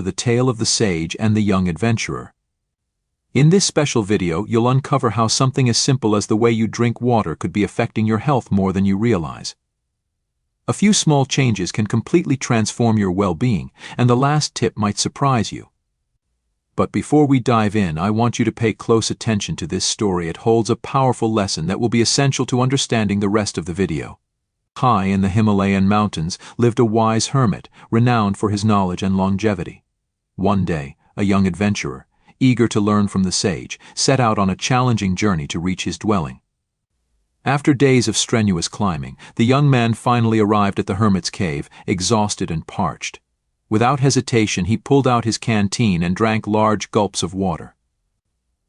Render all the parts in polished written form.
The tale of the sage and the young adventurer. In this special video, you'll uncover how something as simple as the way you drink water could be affecting your health more than you realize. A few small changes can completely transform your well-being, and the last tip might surprise you. But before we dive in, I want you to pay close attention to this story. It holds a powerful lesson that will be essential to understanding the rest of the video. High in the Himalayan mountains lived a wise hermit, renowned for his knowledge and longevity. One day, a young adventurer, eager to learn from the sage, set out on a challenging journey to reach his dwelling. After days of strenuous climbing, the young man finally arrived at the hermit's cave, exhausted and parched. Without hesitation, he pulled out his canteen and drank large gulps of water.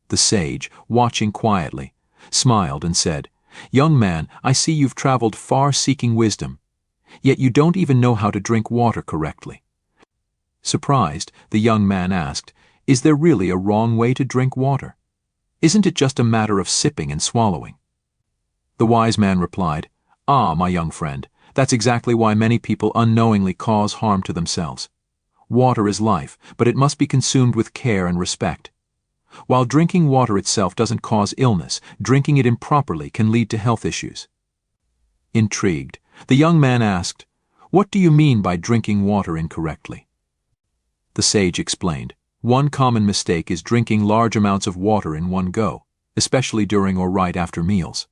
The sage, watching quietly, smiled and said, "Young man, I see you've traveled far seeking wisdom, yet you don't even know how to drink water correctly." Surprised, the young man asked, "Is there really a wrong way to drink water? Isn't it just a matter of sipping and swallowing?" The wise man replied, "Ah, my young friend, that's exactly why many people unknowingly cause harm to themselves. Water is life, but it must be consumed with care and respect. While drinking water itself doesn't cause illness, drinking it improperly can lead to health issues." Intrigued, the young man asked, "What do you mean by drinking water incorrectly?" The sage explained, "One common mistake is drinking large amounts of water in one go, especially during or right after meals."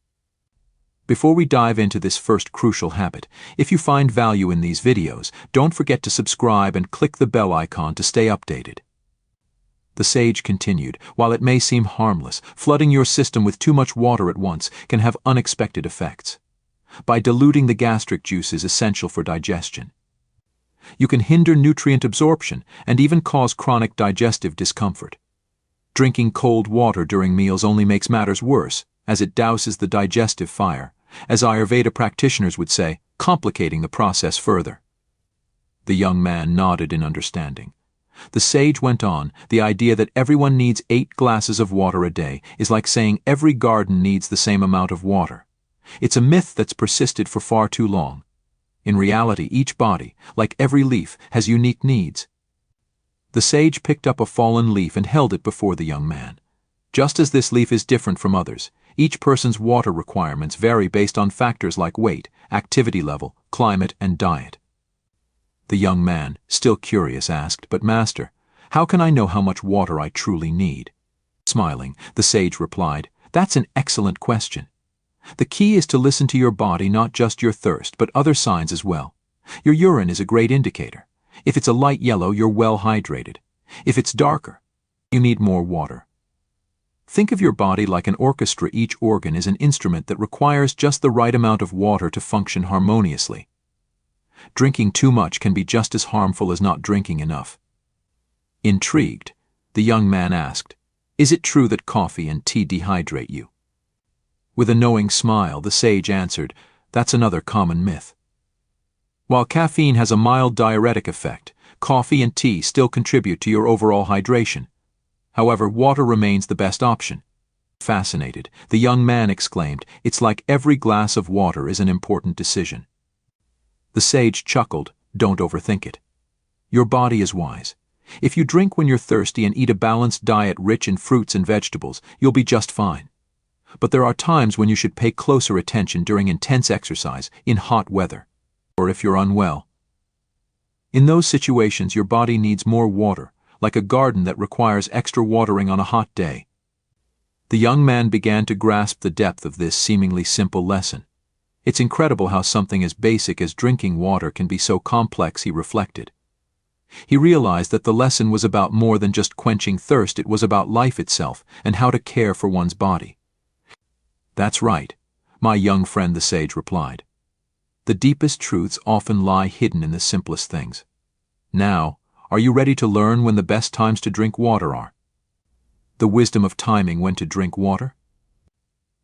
Before we dive into this first crucial habit, if you find value in these videos, don't forget to subscribe and click the bell icon to stay updated. The sage continued, "While it may seem harmless, flooding your system with too much water at once can have unexpected effects. By diluting the gastric juices essential for digestion, you can hinder nutrient absorption and even cause chronic digestive discomfort. Drinking cold water during meals only makes matters worse, as it douses the digestive fire, as Ayurveda practitioners would say, complicating the process further." The young man nodded in understanding. The sage went on, "The idea that everyone needs 8 glasses of water a day is like saying every garden needs the same amount of water. It's a myth that's persisted for far too long. In reality, each body, like every leaf, has unique needs." The sage picked up a fallen leaf and held it before the young man. "Just as this leaf is different from others, each person's water requirements vary based on factors like weight, activity level, climate, and diet." The young man, still curious, asked, "But master, how can I know how much water I truly need?" Smiling, the sage replied, "That's an excellent question. The key is to listen to your body, not just your thirst, but other signs as well. Your urine is a great indicator. If it's a light yellow, you're well hydrated. If it's darker, you need more water. Think of your body like an orchestra. Each organ is an instrument that requires just the right amount of water to function harmoniously. Drinking too much can be just as harmful as not drinking enough." Intrigued, the young man asked, "Is it true that coffee and tea dehydrate you?" With a knowing smile, the sage answered, "That's another common myth. While caffeine has a mild diuretic effect, coffee and tea still contribute to your overall hydration. However, water remains the best option." Fascinated, the young man exclaimed, "It's like every glass of water is an important decision." The sage chuckled, "Don't overthink it. Your body is wise. If you drink when you're thirsty and eat a balanced diet rich in fruits and vegetables, you'll be just fine. But there are times when you should pay closer attention during intense exercise, in hot weather, or if you're unwell. In those situations, your body needs more water, like a garden that requires extra watering on a hot day." The young man began to grasp the depth of this seemingly simple lesson. It's incredible how something as basic as drinking water can be so complex, he reflected. He realized that the lesson was about more than just quenching thirst. It was about life itself and how to care for one's body. "That's right, my young friend," the sage replied. "The deepest truths often lie hidden in the simplest things. Now, are you ready to learn when the best times to drink water are? The wisdom of timing when to drink water?"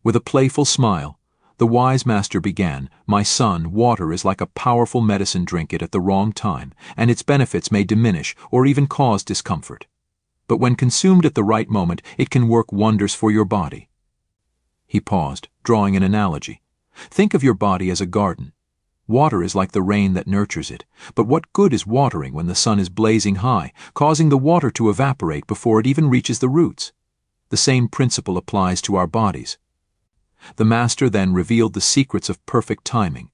With a playful smile, the wise master began, "My son, water is like a powerful medicine. Drink it at the wrong time, and its benefits may diminish or even cause discomfort. But when consumed at the right moment, it can work wonders for your body." He paused, drawing an analogy. "Think of your body as a garden. Water is like the rain that nurtures it, but what good is watering when the sun is blazing high, causing the water to evaporate before it even reaches the roots? The same principle applies to our bodies. The Master then revealed the secrets of perfect timing.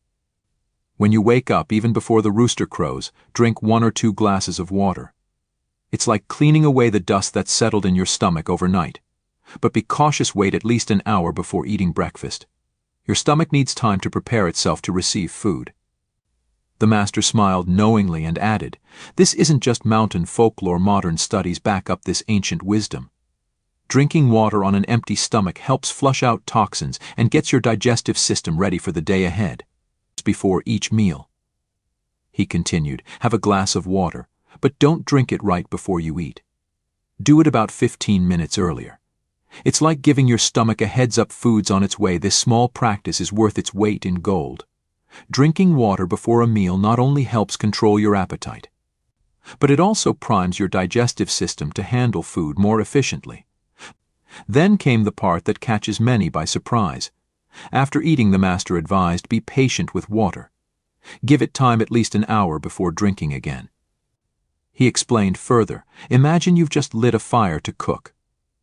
When you wake up, even before the rooster crows, drink 1 or 2 glasses of water. It's like cleaning away the dust that's settled in your stomach overnight. But be cautious, wait at least an hour before eating breakfast. Your stomach needs time to prepare itself to receive food. The Master smiled knowingly and added, "This isn't just mountain folklore, modern studies back up this ancient wisdom. Drinking water on an empty stomach helps flush out toxins and gets your digestive system ready for the day ahead. Before each meal," he continued, "have a glass of water, but don't drink it right before you eat. Do it about 15 minutes earlier. It's like giving your stomach a heads-up, food's on its way. This small practice is worth its weight in gold." Drinking water before a meal not only helps control your appetite, but it also primes your digestive system to handle food more efficiently. Then came the part that catches many by surprise. After eating, the Master advised, be patient with water. Give it time at least an hour before drinking again. He explained further, imagine you've just lit a fire to cook.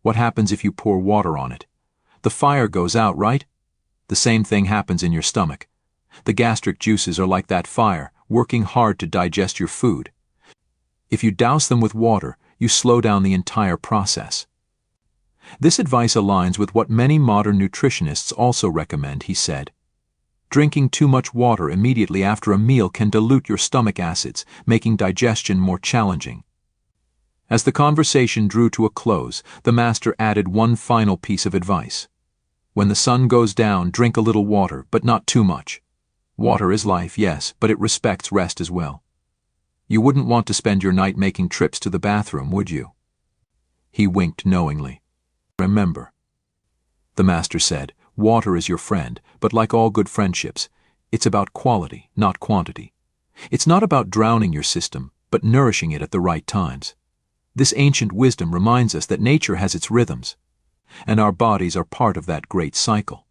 What happens if you pour water on it? The fire goes out, right? The same thing happens in your stomach. The gastric juices are like that fire, working hard to digest your food. If you douse them with water, you slow down the entire process. This advice aligns with what many modern nutritionists also recommend, he said. Drinking too much water immediately after a meal can dilute your stomach acids, making digestion more challenging. As the conversation drew to a close, the Master added one final piece of advice. When the sun goes down, drink a little water, but not too much. Water is life, yes, but it respects rest as well. You wouldn't want to spend your night making trips to the bathroom, would you? He winked knowingly. Remember, the Master said, water is your friend, but like all good friendships, it's about quality, not quantity. It's not about drowning your system, but nourishing it at the right times. This ancient wisdom reminds us that nature has its rhythms, and our bodies are part of that great cycle.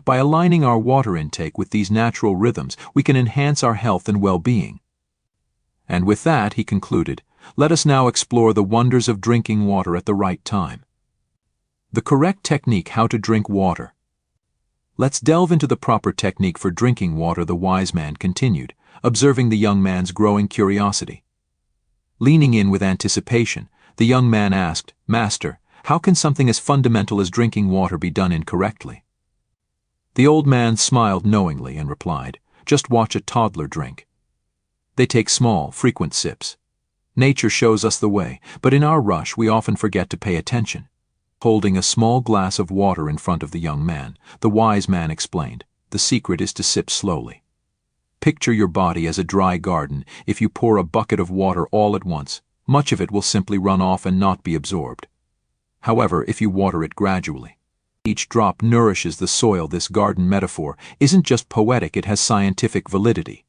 By aligning our water intake with these natural rhythms, we can enhance our health and well-being. And with that, he concluded, let us now explore the wonders of drinking water at the right time. The correct technique, how to drink water. Let's delve into the proper technique for drinking water, the wise man continued, observing the young man's growing curiosity. Leaning in with anticipation, the young man asked, Master, how can something as fundamental as drinking water be done incorrectly? The old man smiled knowingly and replied, just watch a toddler drink. They take small, frequent sips. Nature shows us the way, but in our rush we often forget to pay attention. Holding a small glass of water in front of the young man, the wise man explained, the secret is to sip slowly. Picture your body as a dry garden. If you pour a bucket of water all at once, much of it will simply run off and not be absorbed. However, if you water it gradually, each drop nourishes the soil. This garden metaphor isn't just poetic, it has scientific validity.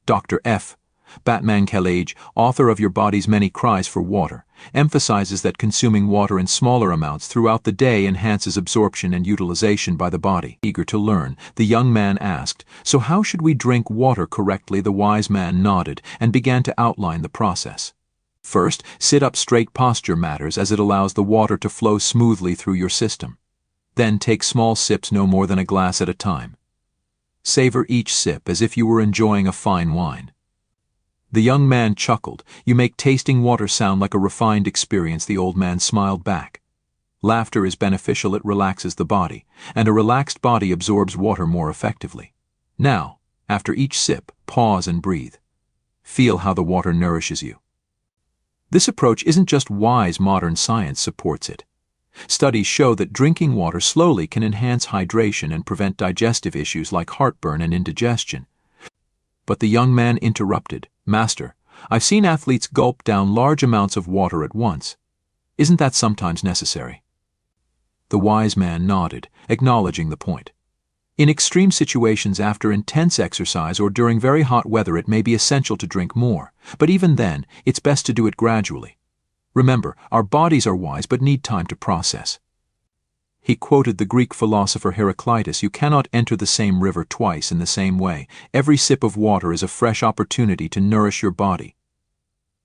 Dr. F. Batman Kelage, author of Your Body's Many Cries for Water, emphasizes that consuming water in smaller amounts throughout the day enhances absorption and utilization by the body. Eager to learn, the young man asked, so how should we drink water correctly? The wise man nodded and began to outline the process. First, sit up straight. Posture matters as it allows the water to flow smoothly through your system. Then take small sips, no more than a glass at a time. Savor each sip as if you were enjoying a fine wine. The young man chuckled. You make tasting water sound like a refined experience. The old man smiled back. Laughter is beneficial, it relaxes the body, and a relaxed body absorbs water more effectively. Now, after each sip, pause and breathe. Feel how the water nourishes you. This approach isn't just wise, modern science supports it. Studies show that drinking water slowly can enhance hydration and prevent digestive issues like heartburn and indigestion. But the young man interrupted. Master, I've seen athletes gulp down large amounts of water at once. Isn't that sometimes necessary? The wise man nodded, acknowledging the point. In extreme situations, after intense exercise or during very hot weather, it may be essential to drink more, but even then, it's best to do it gradually. Remember, our bodies are wise but need time to process. He quoted the Greek philosopher Heraclitus, "You cannot enter the same river twice in the same way. Every sip of water is a fresh opportunity to nourish your body.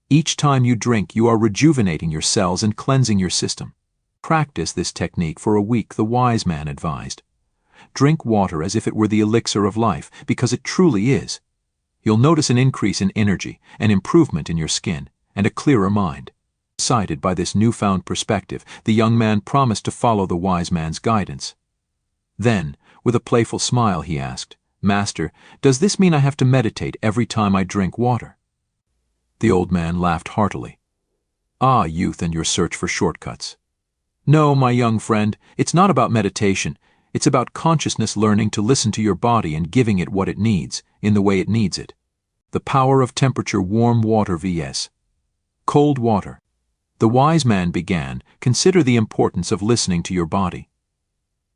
Each time you drink, you are rejuvenating your cells and cleansing your system. Practice this technique for a week," the wise man advised. "Drink water as if it were the elixir of life, because it truly is. You'll notice an increase in energy, an improvement in your skin, and a clearer mind." Excited by this newfound perspective, the young man promised to follow the wise man's guidance. Then, with a playful smile, he asked, "Master, does this mean I have to meditate every time I drink water?" The old man laughed heartily. "Ah, youth and your search for shortcuts. No, my young friend, it's not about meditation. It's about consciousness learning to listen to your body and giving it what it needs, in the way it needs it. The power of temperature: warm water vs. cold water." The wise man began, "Consider the importance of listening to your body.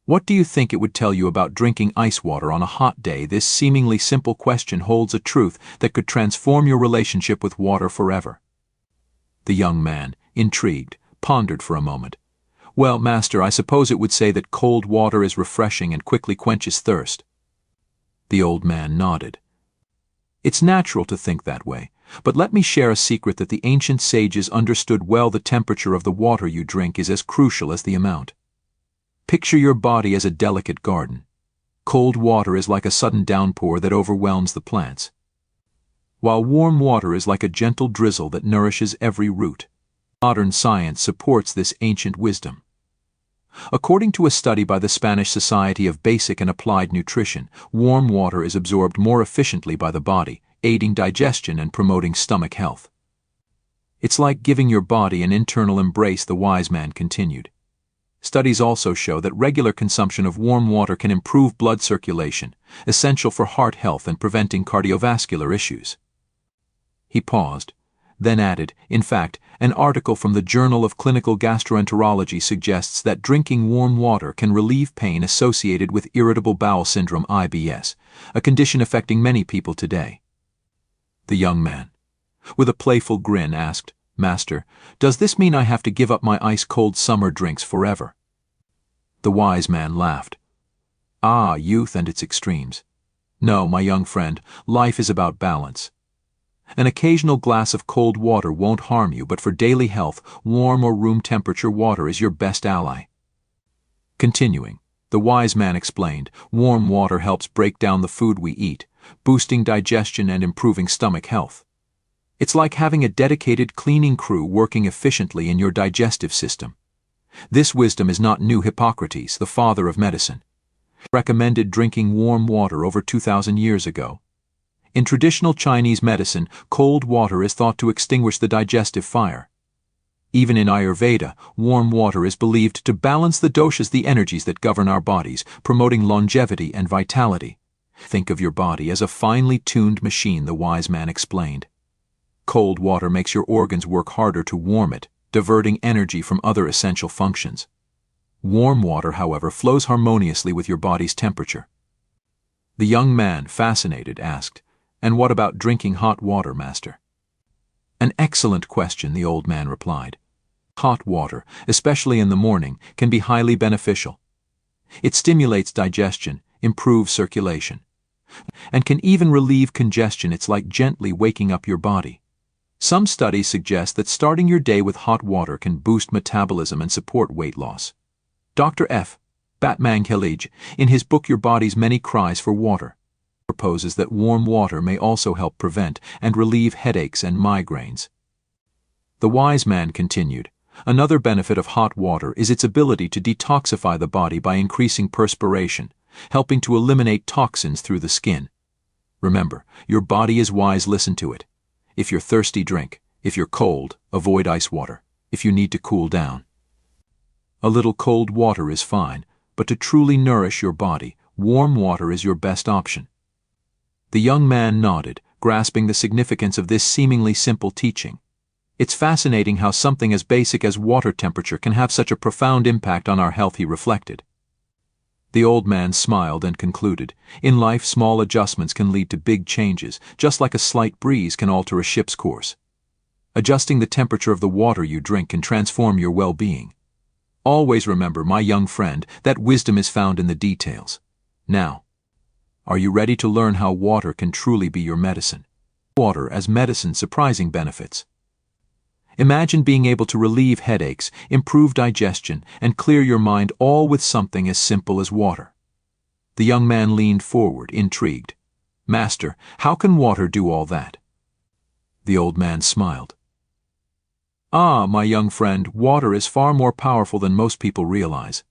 What do you think it would tell you about drinking ice water on a hot day?" This seemingly simple question holds a truth that could transform your relationship with water forever. The young man, intrigued, pondered for a moment. "Well, master, I suppose it would say that cold water is refreshing and quickly quenches thirst." The old man nodded. "It's natural to think that way. But let me share a secret that the ancient sages understood well. The temperature of the water you drink is as crucial as the amount. Picture your body as a delicate garden. Cold water is like a sudden downpour that overwhelms the plants, while warm water is like a gentle drizzle that nourishes every root. Modern science supports this ancient wisdom. According to a study by the Spanish Society of Basic and Applied Nutrition, warm water is absorbed more efficiently by the body, aiding digestion and promoting stomach health. "It's like giving your body an internal embrace," the wise man continued. Studies also show that regular consumption of warm water can improve blood circulation, essential for heart health and preventing cardiovascular issues. He paused, then added, "In fact, an article from the Journal of Clinical Gastroenterology suggests that drinking warm water can relieve pain associated with irritable bowel syndrome (IBS), a condition affecting many people today." The young man, with a playful grin, asked, "Master, does this mean I have to give up my ice-cold summer drinks forever?" The wise man laughed. "Ah, youth and its extremes. No, my young friend, life is about balance. An occasional glass of cold water won't harm you, but for daily health, warm or room temperature water is your best ally." Continuing, the wise man explained, "Warm water helps break down the food we eat, boosting digestion and improving stomach health. It's like having a dedicated cleaning crew working efficiently in your digestive system. This wisdom is not new. Hippocrates, the father of medicine, recommended drinking warm water over 2,000 years ago. In traditional Chinese medicine, cold water is thought to extinguish the digestive fire. Even in Ayurveda, warm water is believed to balance the doshas, the energies that govern our bodies, promoting longevity and vitality. Think of your body as a finely tuned machine, the wise man explained. Cold water makes your organs work harder to warm it, diverting energy from other essential functions. Warm water, however, flows harmoniously with your body's temperature." The young man, fascinated, asked, "And what about drinking hot water, master?" "An excellent question," the old man replied. "Hot water, especially in the morning, can be highly beneficial. It stimulates digestion, improves circulation, and can even relieve congestion. It's like gently waking up your body. Some studies suggest that starting your day with hot water can boost metabolism and support weight loss. Dr. F. Batman Khalij, in his book Your Body's Many Cries for Water, proposes that warm water may also help prevent and relieve headaches and migraines." The wise man continued, "Another benefit of hot water is its ability to detoxify the body by increasing perspiration, helping to eliminate toxins through the skin. Remember, your body is wise. Listen to it. If you're thirsty, drink. If you're cold, avoid ice water. If you need to cool down, a little cold water is fine, but to truly nourish your body, warm water is your best option." The young man nodded, grasping the significance of this seemingly simple teaching. "It's fascinating how something as basic as water temperature can have such a profound impact on our health," he reflected. The old man smiled and concluded, "In life, small adjustments can lead to big changes, just like a slight breeze can alter a ship's course. Adjusting the temperature of the water you drink can transform your well-being. Always remember, my young friend, that wisdom is found in the details. Now, are you ready to learn how water can truly be your medicine? Water as medicine, surprising benefits. Imagine being able to relieve headaches, improve digestion, and clear your mind, all with something as simple as water. The young man leaned forward, intrigued. Master, how can water do all that? The old man smiled. Ah, my young friend, water is far more powerful than most people realize.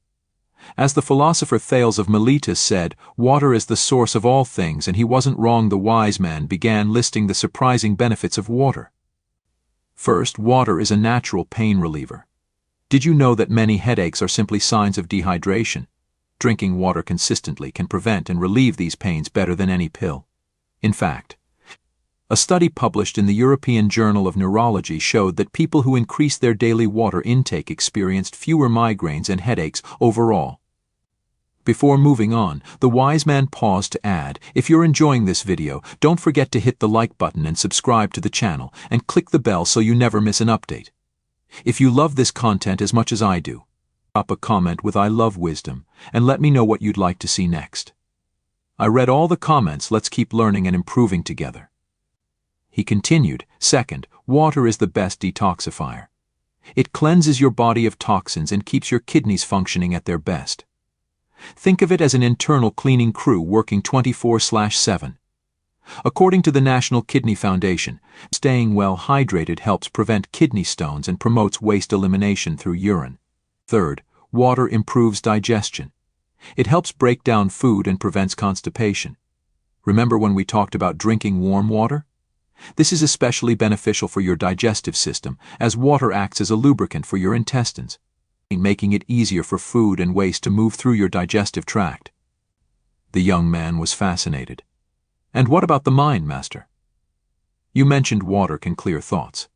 As the philosopher Thales of Miletus said, water is the source of all things, and he wasn't wrong. The wise man began listing the surprising benefits of water. First, water is a natural pain reliever. Did you know that many headaches are simply signs of dehydration? Drinking water consistently can prevent and relieve these pains better than any pill. In fact, a study published in the European Journal of Neurology showed that people who increased their daily water intake experienced fewer migraines and headaches overall. Before moving on, the wise man paused to add, if you're enjoying this video, don't forget to hit the like button and subscribe to the channel, and click the bell so you never miss an update. If you love this content as much as I do, drop a comment with "I love wisdom" and let me know what you'd like to see next. I read all the comments. Let's keep learning and improving together. He continued, second, water is the best detoxifier. It cleanses your body of toxins and keeps your kidneys functioning at their best. Think of it as an internal cleaning crew working 24/7. According to the National Kidney Foundation, staying well hydrated helps prevent kidney stones and promotes waste elimination through urine. Third, water improves digestion. It helps break down food and prevents constipation. Remember when we talked about drinking warm water? This is especially beneficial for your digestive system, as water acts as a lubricant for your intestines, making it easier for food and waste to move through your digestive tract. The young man was fascinated. And what about the mind, Master? You mentioned water can clear thoughts.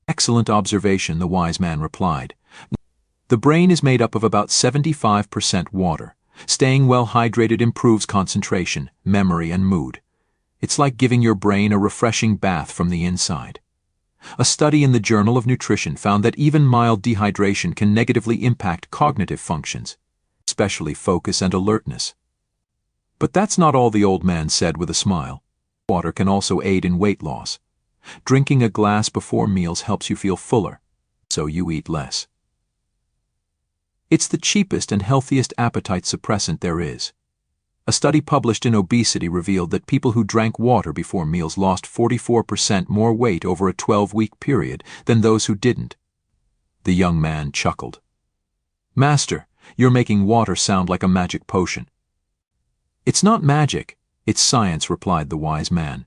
Excellent observation, the wise man replied. The brain is made up of about 75% water. Staying well hydrated improves concentration, memory, and mood. It's like giving your brain a refreshing bath from the inside. A study in the Journal of Nutrition found that even mild dehydration can negatively impact cognitive functions, especially focus and alertness. But that's not all, the old man said with a smile. Water can also aid in weight loss. Drinking a glass before meals helps you feel fuller, so you eat less. It's the cheapest and healthiest appetite suppressant there is. A study published in Obesity revealed that people who drank water before meals lost 44% more weight over a 12-week period than those who didn't. The young man chuckled. Master, you're making water sound like a magic potion. It's not magic, it's science, replied the wise man.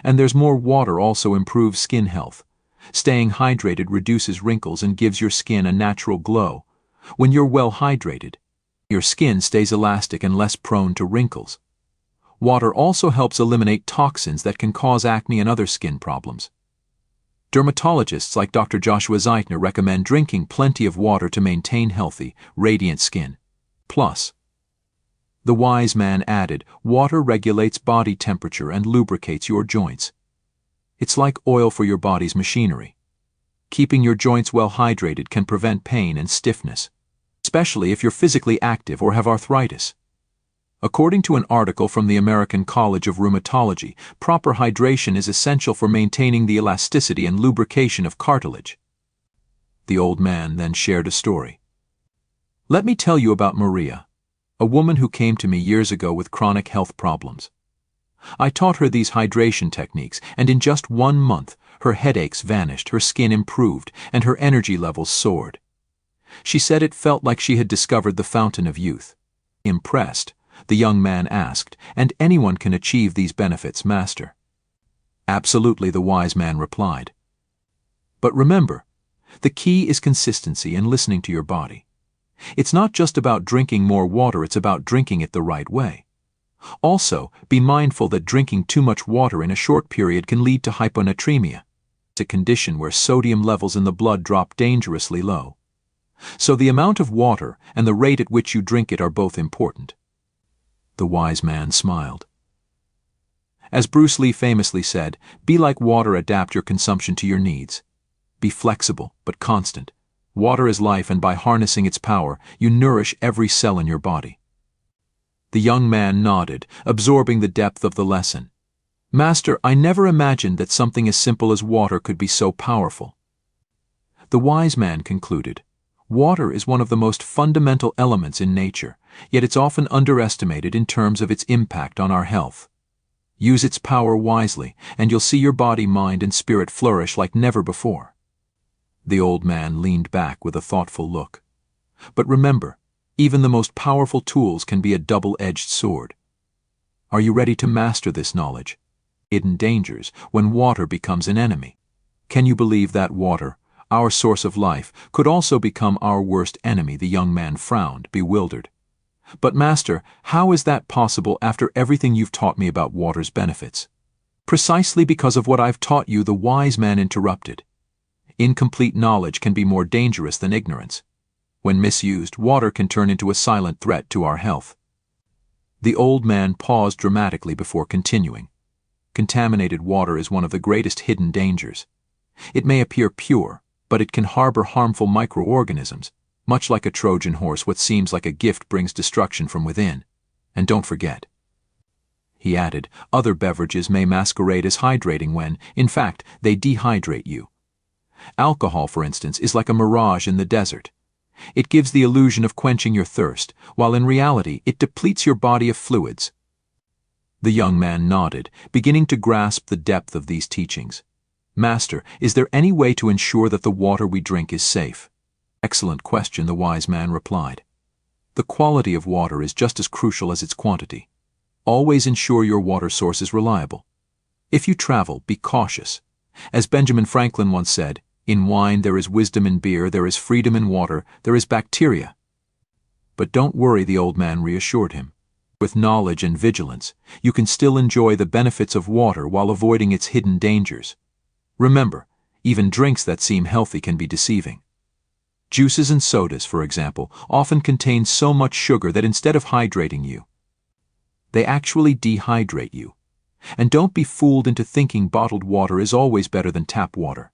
And there's more. Water also improves skin health. Staying hydrated reduces wrinkles and gives your skin a natural glow. When you're well hydrated, your skin stays elastic and less prone to wrinkles. Water also helps eliminate toxins that can cause acne and other skin problems. Dermatologists like Dr. Joshua Zeitner recommend drinking plenty of water to maintain healthy, radiant skin. Plus, the wise man added, water regulates body temperature and lubricates your joints. It's like oil for your body's machinery. Keeping your joints well hydrated can prevent pain and stiffness, especially if you're physically active or have arthritis. According to an article from the American College of Rheumatology, proper hydration is essential for maintaining the elasticity and lubrication of cartilage. The old man then shared a story. Let me tell you about Maria, a woman who came to me years ago with chronic health problems. I taught her these hydration techniques, and in just 1 month, her headaches vanished, her skin improved, and her energy levels soared. She said it felt like she had discovered the fountain of youth. Impressed, the young man asked, and anyone can achieve these benefits, Master? Absolutely, the wise man replied. But remember, the key is consistency and listening to your body. It's not just about drinking more water, it's about drinking it the right way. Also, be mindful that drinking too much water in a short period can lead to hyponatremia, a condition where sodium levels in the blood drop dangerously low. So the amount of water and the rate at which you drink it are both important. The wise man smiled. As Bruce Lee famously said, be like water, adapt your consumption to your needs. Be flexible but constant. Water is life, and by harnessing its power, you nourish every cell in your body. The young man nodded, absorbing the depth of the lesson. Master, I never imagined that something as simple as water could be so powerful. The wise man concluded, water is one of the most fundamental elements in nature, yet it's often underestimated in terms of its impact on our health. Use its power wisely, and you'll see your body, mind, and spirit flourish like never before. The old man leaned back with a thoughtful look. But remember, even the most powerful tools can be a double-edged sword. Are you ready to master this knowledge? Hidden dangers when water becomes an enemy. Can you believe that water, our source of life, could also become our worst enemy? The young man frowned, bewildered. But Master, how is that possible after everything you've taught me about water's benefits? Precisely because of what I've taught you, the wise man interrupted. Incomplete knowledge can be more dangerous than ignorance. When misused, water can turn into a silent threat to our health. The old man paused dramatically before continuing. Contaminated water is one of the greatest hidden dangers. It may appear pure, but it can harbor harmful microorganisms. Much like a Trojan horse, what seems like a gift brings destruction from within. And don't forget, he added, other beverages may masquerade as hydrating when, in fact, they dehydrate you. Alcohol, for instance, is like a mirage in the desert. It gives the illusion of quenching your thirst, while in reality it depletes your body of fluids. The young man nodded, beginning to grasp the depth of these teachings. Master, is there any way to ensure that the water we drink is safe? Excellent question, the wise man replied. The quality of water is just as crucial as its quantity. Always ensure your water source is reliable. If you travel, be cautious. As Benjamin Franklin once said, in wine there is wisdom, in beer there is freedom, in water there is bacteria. But don't worry, the old man reassured him. With knowledge and vigilance, you can still enjoy the benefits of water while avoiding its hidden dangers. Remember, even drinks that seem healthy can be deceiving. Juices and sodas, for example, often contain so much sugar that instead of hydrating you, they actually dehydrate you. And don't be fooled into thinking bottled water is always better than tap water.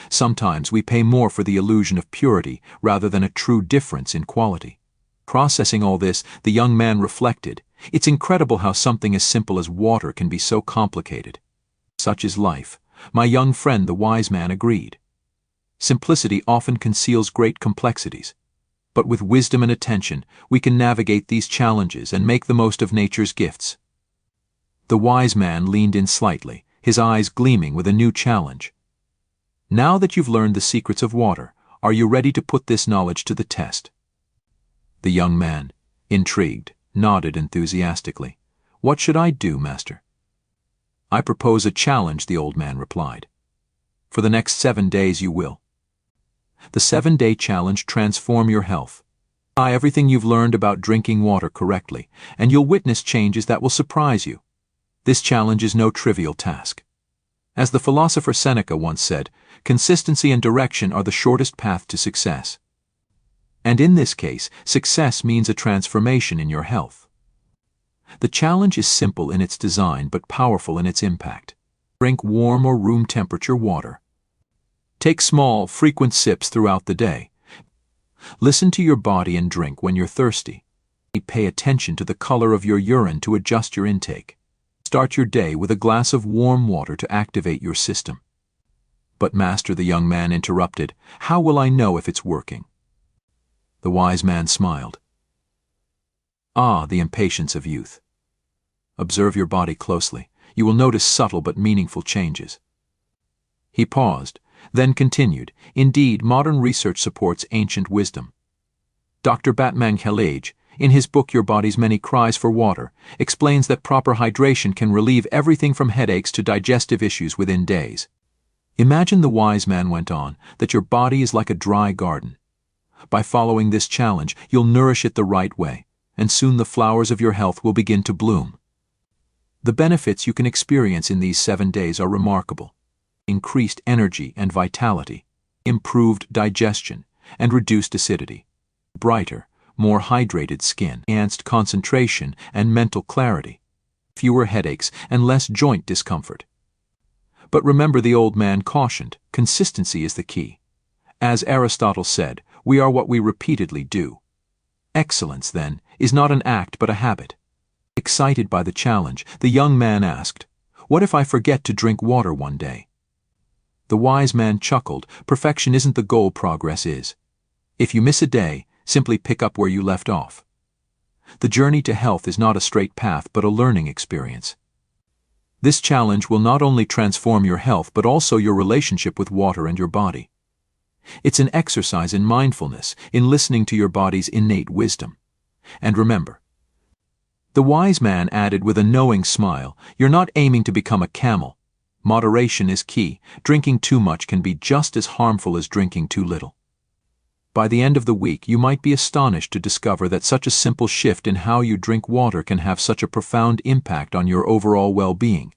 Sometimes we pay more for the illusion of purity rather than a true difference in quality. Processing all this, the young man reflected. It's incredible how something as simple as water can be so complicated. Such is life. My young friend, the wise man agreed. Simplicity often conceals great complexities. But with wisdom and attention, we can navigate these challenges and make the most of nature's gifts. The wise man leaned in slightly, his eyes gleaming with a new challenge. Now that you've learned the secrets of water, are you ready to put this knowledge to the test? The young man, intrigued, nodded enthusiastically. What should I do, Master? I propose a challenge, the old man replied. For the next 7 days you will. The 7-day challenge transform your health. Apply everything you've learned about drinking water correctly, and you'll witness changes that will surprise you. This challenge is no trivial task. As the philosopher Seneca once said, consistency and direction are the shortest path to success. And in this case, success means a transformation in your health. The challenge is simple in its design but powerful in its impact. Drink warm or room temperature water. Take small, frequent sips throughout the day. Listen to your body and drink when you're thirsty. Pay attention to the color of your urine to adjust your intake. Start your day with a glass of warm water to activate your system. But Master, the young man interrupted, how will I know if it's working? The wise man smiled. Ah, the impatience of youth. Observe your body closely. You will notice subtle but meaningful changes. He paused, then continued, indeed, modern research supports ancient wisdom. Dr. Batman Khalage, in his book Your Body's Many Cries for Water, explains that proper hydration can relieve everything from headaches to digestive issues within days. Imagine, the wise man went on, that your body is like a dry garden. By following this challenge, you'll nourish it the right way, and soon the flowers of your health will begin to bloom. The benefits you can experience in these 7 days are remarkable. Increased energy and vitality, improved digestion, and reduced acidity. Brighter, more hydrated skin, enhanced concentration and mental clarity, fewer headaches and less joint discomfort. But remember, the old man cautioned, consistency is the key. As Aristotle said, we are what we repeatedly do. Excellence, then, is not an act but a habit. Excited by the challenge, the young man asked, "What if I forget to drink water one day?" The wise man chuckled. Perfection isn't the goal, progress is. If you miss a day, simply pick up where you left off. The journey to health is not a straight path but a learning experience. This challenge will not only transform your health but also your relationship with water and your body. It's an exercise in mindfulness, in listening to your body's innate wisdom. And remember, the wise man added with a knowing smile, you're not aiming to become a camel. Moderation is key. Drinking too much can be just as harmful as drinking too little. By the end of the week, you might be astonished to discover that such a simple shift in how you drink water can have such a profound impact on your overall well-being.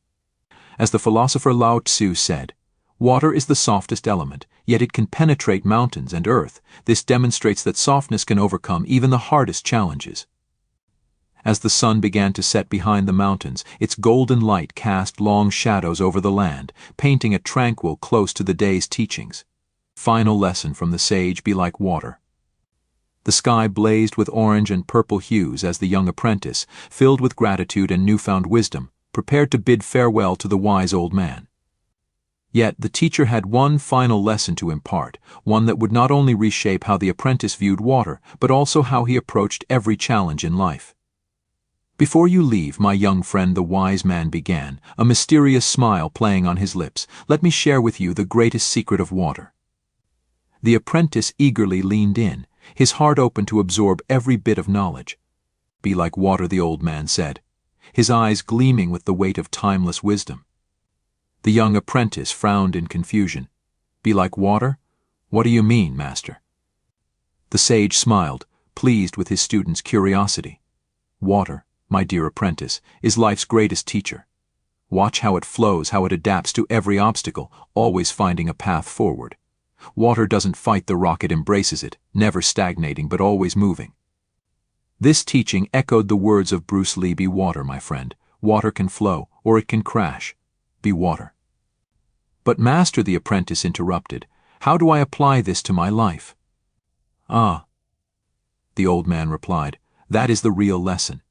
As the philosopher Lao Tzu said, "Water is the softest element, yet it can penetrate mountains and earth. This demonstrates that softness can overcome even the hardest challenges." As the sun began to set behind the mountains, its golden light cast long shadows over the land, painting a tranquil close to the day's teachings. Final lesson from the sage: be like water. The sky blazed with orange and purple hues as the young apprentice, filled with gratitude and newfound wisdom, prepared to bid farewell to the wise old man. Yet the teacher had one final lesson to impart, one that would not only reshape how the apprentice viewed water, but also how he approached every challenge in life. "Before you leave, my young friend," the wise man began, a mysterious smile playing on his lips, "let me share with you the greatest secret of water." The apprentice eagerly leaned in, his heart open to absorb every bit of knowledge. "Be like water," the old man said, his eyes gleaming with the weight of timeless wisdom. The young apprentice frowned in confusion. "Be like water? What do you mean, master?" The sage smiled, pleased with his student's curiosity. "Water, my dear apprentice, is life's greatest teacher. Watch how it flows, how it adapts to every obstacle, always finding a path forward. Water doesn't fight the rock, it embraces it, never stagnating but always moving." This teaching echoed the words of Bruce Lee: "Be water, my friend. Water can flow, or it can crash. Be water." "But master," the apprentice interrupted, "how do I apply this to my life?" "Ah," the old man replied, "that is the real lesson.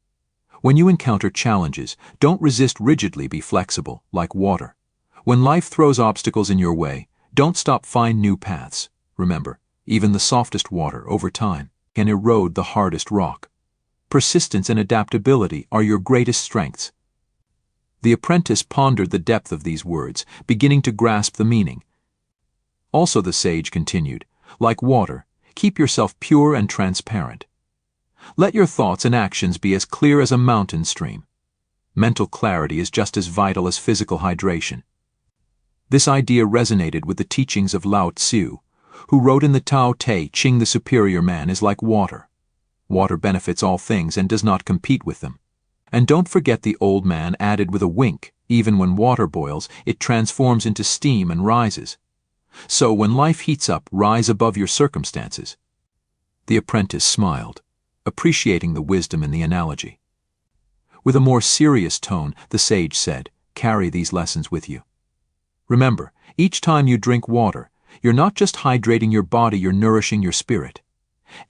When you encounter challenges, don't resist rigidly, be flexible, like water. When life throws obstacles in your way, don't stop, find new paths. Remember, even the softest water, over time, can erode the hardest rock. Persistence and adaptability are your greatest strengths." The apprentice pondered the depth of these words, beginning to grasp the meaning. Also the sage continued, "Like water, keep yourself pure and transparent. Let your thoughts and actions be as clear as a mountain stream. Mental clarity is just as vital as physical hydration." This idea resonated with the teachings of Lao Tzu, who wrote in the Tao Te Ching, "The superior man is like water. Water benefits all things and does not compete with them." And don't forget, the old man added with a wink, "Even when water boils, it transforms into steam and rises. So when life heats up, rise above your circumstances." The apprentice smiled, appreciating the wisdom in the analogy. With a more serious tone, the sage said, "Carry these lessons with you. Remember, each time you drink water, you're not just hydrating your body, you're nourishing your spirit.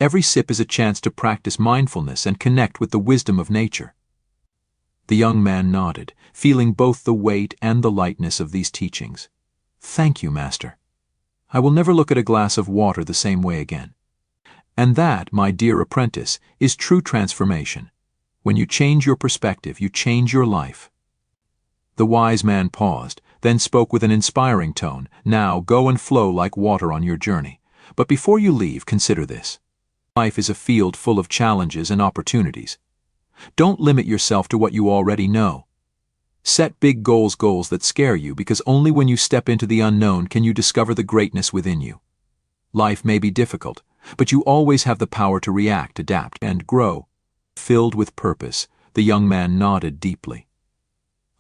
Every sip is a chance to practice mindfulness and connect with the wisdom of nature." The young man nodded, feeling both the weight and the lightness of these teachings. "Thank you, master. I will never look at a glass of water the same way again." And that, my dear apprentice, is true transformation. When you change your perspective, you change your life. The wise man paused, then spoke with an inspiring tone, "Now go and flow like water on your journey. But before you leave, consider this. Life is a field full of challenges and opportunities. Don't limit yourself to what you already know. Set big goals that scare you, because only when you step into the unknown can you discover the greatness within you. Life may be difficult, but you always have the power to react, adapt, and grow." Filled with purpose, the young man nodded deeply.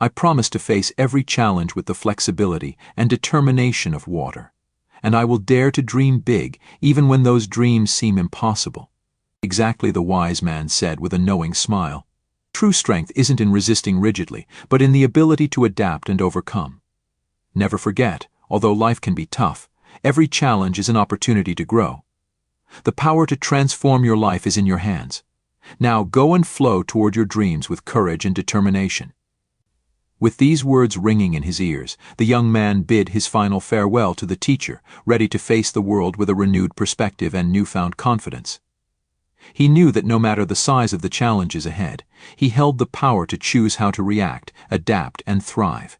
"I promise to face every challenge with the flexibility and determination of water, and I will dare to dream big even when those dreams seem impossible." Exactly, the wise man said with a knowing smile. True strength isn't in resisting rigidly, but in the ability to adapt and overcome. Never forget, although life can be tough, Every challenge is an opportunity to grow. The power to transform your life is in your hands. Now go and flow toward your dreams with courage and determination. With these words ringing in his ears, the young man bid his final farewell to the teacher, ready to face the world with a renewed perspective and newfound confidence. He knew that no matter the size of the challenges ahead, he held the power to choose how to react, adapt, and thrive.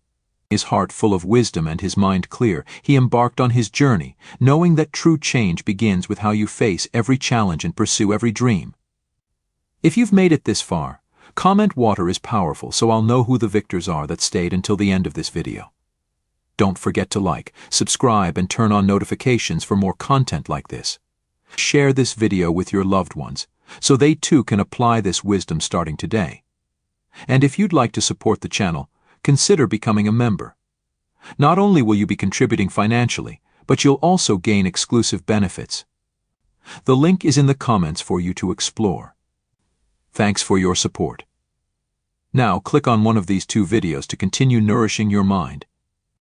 His heart full of wisdom and his mind clear, he embarked on his journey, knowing that true change begins with how you face every challenge and pursue every dream. If you've made it this far, comment "Water is powerful" so I'll know who the victors are that stayed until the end of this video. Don't forget to like, subscribe, and turn on notifications for more content like this. Share this video with your loved ones, so they too can apply this wisdom starting today. And if you'd like to support the channel, consider becoming a member. Not only will you be contributing financially, but you'll also gain exclusive benefits. The link is in the comments for you to explore. Thanks for your support. Now click on one of these two videos to continue nourishing your mind.